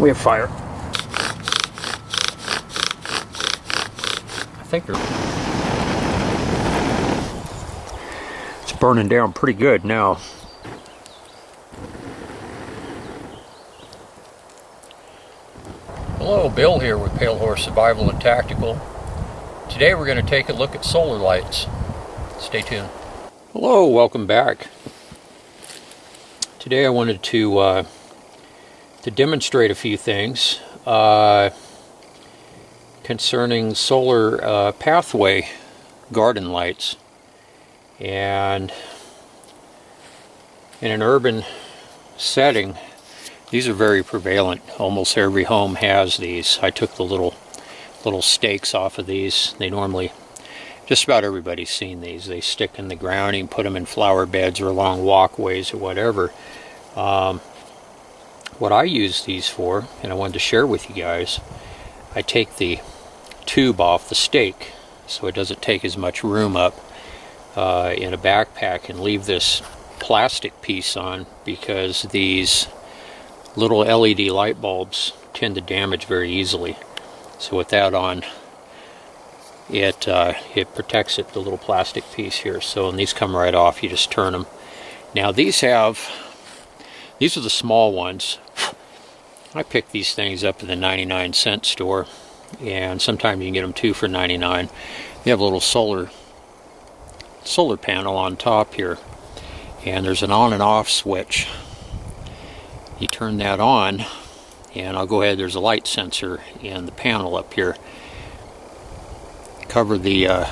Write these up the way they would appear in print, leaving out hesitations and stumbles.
We have fire. I think it's burning down pretty good now. Hello, Bill here with Pale Horse Survival and Tactical. Today we're going to take a look at solar lights. Stay tuned. Hello, welcome back. Today I wanted to demonstrate a few things concerning solar pathway garden lights. And in an urban setting, these are very prevalent. Almost every home has these. I took the little stakes off of these. They normally, just about everybody's seen these. They stick in the ground. You can put them in flower beds or along walkways or whatever. What I use these for, and I wanted to share with you guys, I take the tube off the stake so it doesn't take as much room up in a backpack, and leave this plastic piece on, because these little LED light bulbs tend to damage very easily. So with that on, it protects it, the little plastic piece here. So, and these come right off, you just turn them. Now these are the small ones. I pick these things up at the 99-cent store, and sometimes you can get them 2 for $99. They have a little solar panel on top here, and there's an on and off switch. You turn that on, and I'll go ahead, there's a light sensor in the panel up here. Cover the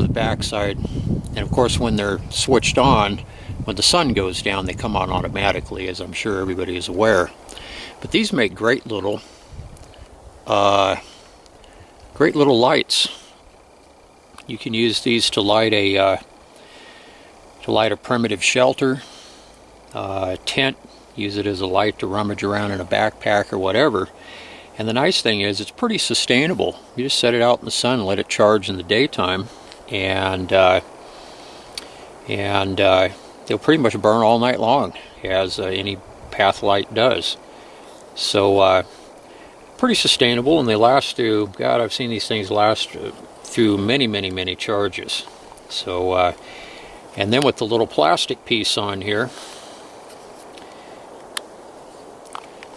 backside, and of course when they're switched on, when the sun goes down, they come on automatically, as I'm sure everybody is aware. But these make great little lights. You can use these to light a primitive shelter, tent. Use it as a light to rummage around in a backpack or whatever. And the nice thing is, it's pretty sustainable. You just set it out in the sun and let it charge in the daytime, and they'll pretty much burn all night long, as any path light does. So pretty sustainable, and they last through, God, I've seen these things last through many charges. So and then with the little plastic piece on here,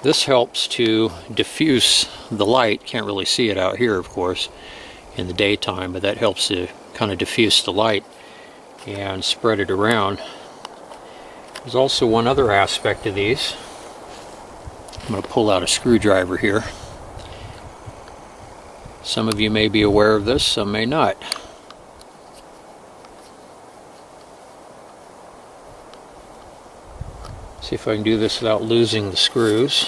this helps to diffuse the light. Can't really see it out here, of course, in the daytime, but that helps to kind of diffuse the light and spread it around. There's also one other aspect of these. I'm going to pull out a screwdriver here. Some of you may be aware of this, some may not. See if I can do this without losing the screws.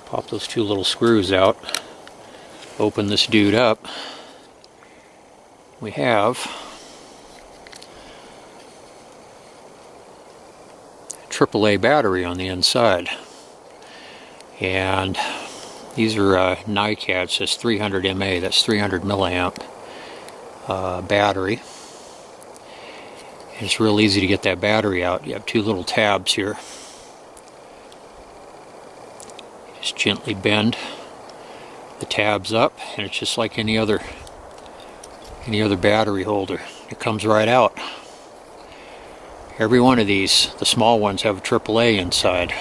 Pop those 2 little screws out. Open this dude up. We have a AAA battery on the inside. And these are NiCad, says 300 mAh, that's 300 milliamp battery. And it's real easy to get that battery out. You have 2 little tabs here. Just gently bend the tabs up, and it's just like any other battery holder. It comes right out. Every one of these, the small ones, have a AAA inside.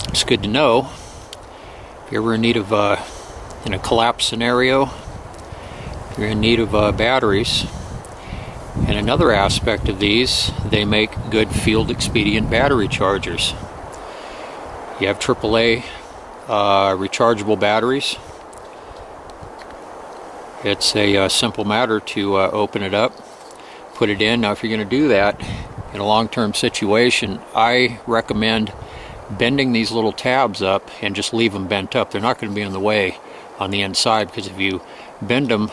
It's good to know. If you're ever in need of, in a collapse scenario, if you're in need of batteries. And another aspect of these, they make good field expedient battery chargers. You have AAA rechargeable batteries. It's a simple matter to open it up, put it in. Now if you're going to do that in a long-term situation, I recommend bending these little tabs up and just leave them bent up. They're not going to be in the way on the inside, because if you bend them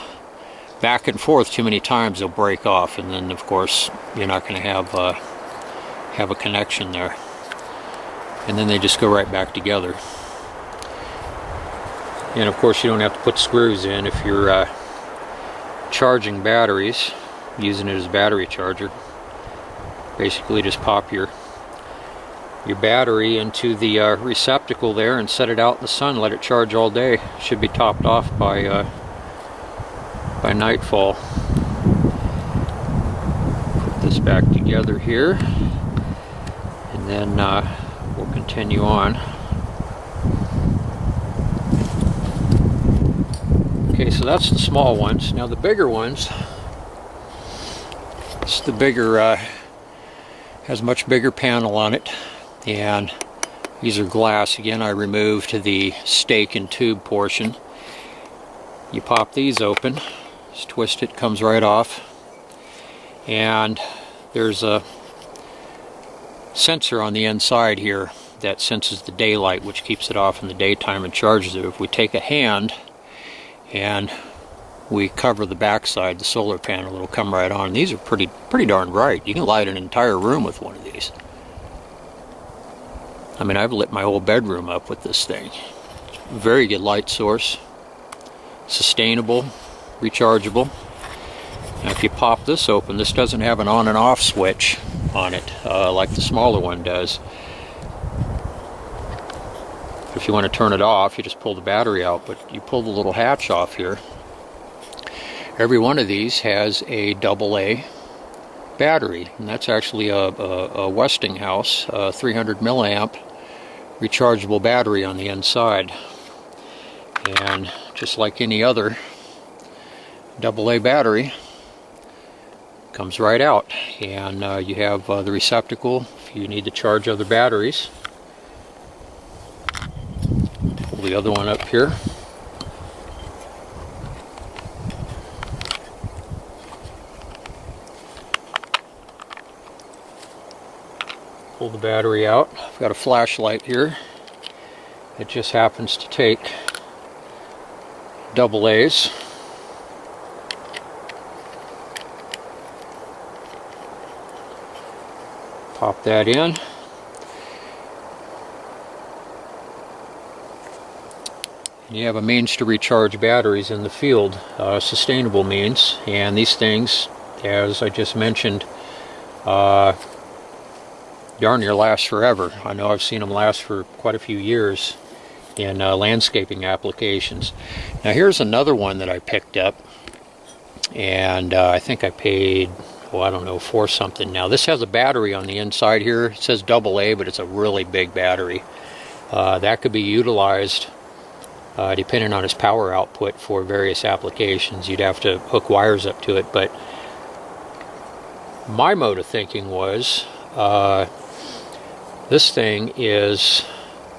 back and forth too many times, they'll break off, and then of course you're not going to have a connection there, and then they just go right back together. And of course you don't have to put screws in if you're charging batteries, using it as a battery charger. Basically just pop your battery into the receptacle there and set it out in the sun, let it charge all day. Should be topped off by nightfall. Put this back together here, and then we'll continue on. Okay, so that's the small ones. Now the bigger ones, it's the bigger, has a much bigger panel on it, and these are glass. Again, I removed the stake and tube portion. You pop these open, just twist it, comes right off, and there's a sensor on the inside here that senses the daylight, which keeps it off in the daytime and charges it. If we take a hand and we cover the backside, the solar panel, it'll come right on. These are pretty darn bright. You can light an entire room with one of these. I mean, I've lit my whole bedroom up with this thing. Very good light source, sustainable, rechargeable. Now if you pop this open, this doesn't have an on and off switch on it like the smaller one does. If you want to turn it off, you just pull the battery out, but you pull the little hatch off here. Every one of these has a AA battery, and that's actually a Westinghouse 300 milliamp rechargeable battery on the inside. And just like any other AA battery, comes right out, and you have the receptacle if you need to charge other batteries. Pull the other one up here. Pull the battery out. I've got a flashlight here. It just happens to take AA's. Pop that in. And you have a means to recharge batteries in the field, sustainable means, and these things, as I just mentioned, darn near last forever. I know I've seen them last for quite a few years in landscaping applications. Now here's another one that I picked up, and I think I paid, well, I don't know, $4 something. Now this has a battery on the inside here. It says AA, but it's a really big battery. That could be utilized depending on its power output for various applications. You'd have to hook wires up to it, but my mode of thinking was this thing is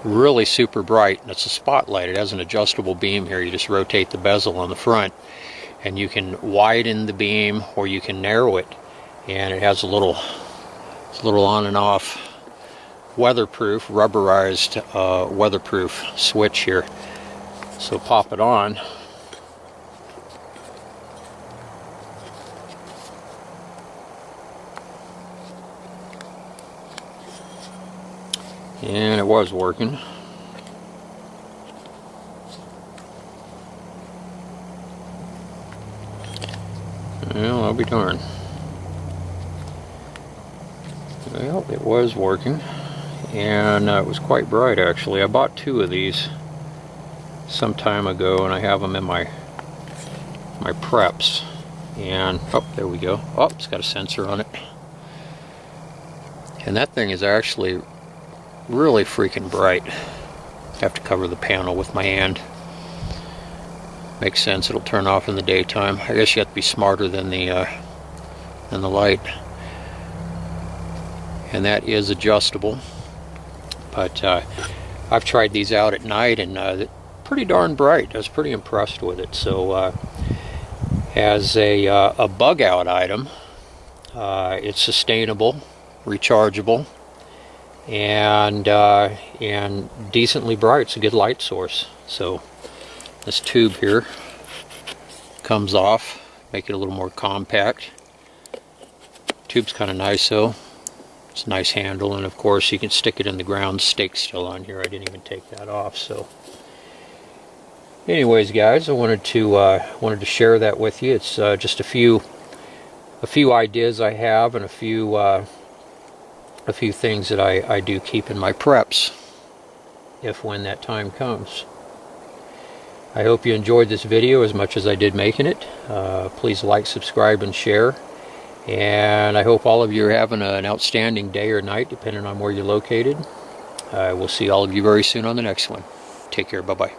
really super bright, and it's a spotlight. It has an adjustable beam here. You just rotate the bezel on the front, and you can widen the beam or you can narrow it, and it has a little on and off weatherproof, rubberized weatherproof switch here. So pop it on. And it was working. Well, I'll be darned. Well, it was working, and it was quite bright actually. I bought 2 of these some time ago, and I have them in my preps. And oh, there we go. Oh, it's got a sensor on it, and that thing is actually really freaking bright. I have to cover the panel with my hand. Makes sense, it'll turn off in the daytime. I guess you have to be smarter than the light. And that is adjustable. But I've tried these out at night, and pretty darn bright. I was pretty impressed with it. So as a bug out item, it's sustainable, rechargeable, and decently bright. It's a good light source. So this tube here comes off, make it a little more compact. Tube's kind of nice though. It's a nice handle, and of course you can stick it in the ground. Stake still on here. I didn't even take that off. So Anyways, guys, I wanted to share that with you. It's just a few ideas I have, and a few things that I do keep in my preps when that time comes. I hope you enjoyed this video as much as I did making it. Please like, subscribe, and share. And I hope all of you are having an outstanding day or night, depending on where you're located. We'll see all of you very soon on the next one. Take care. Bye-bye.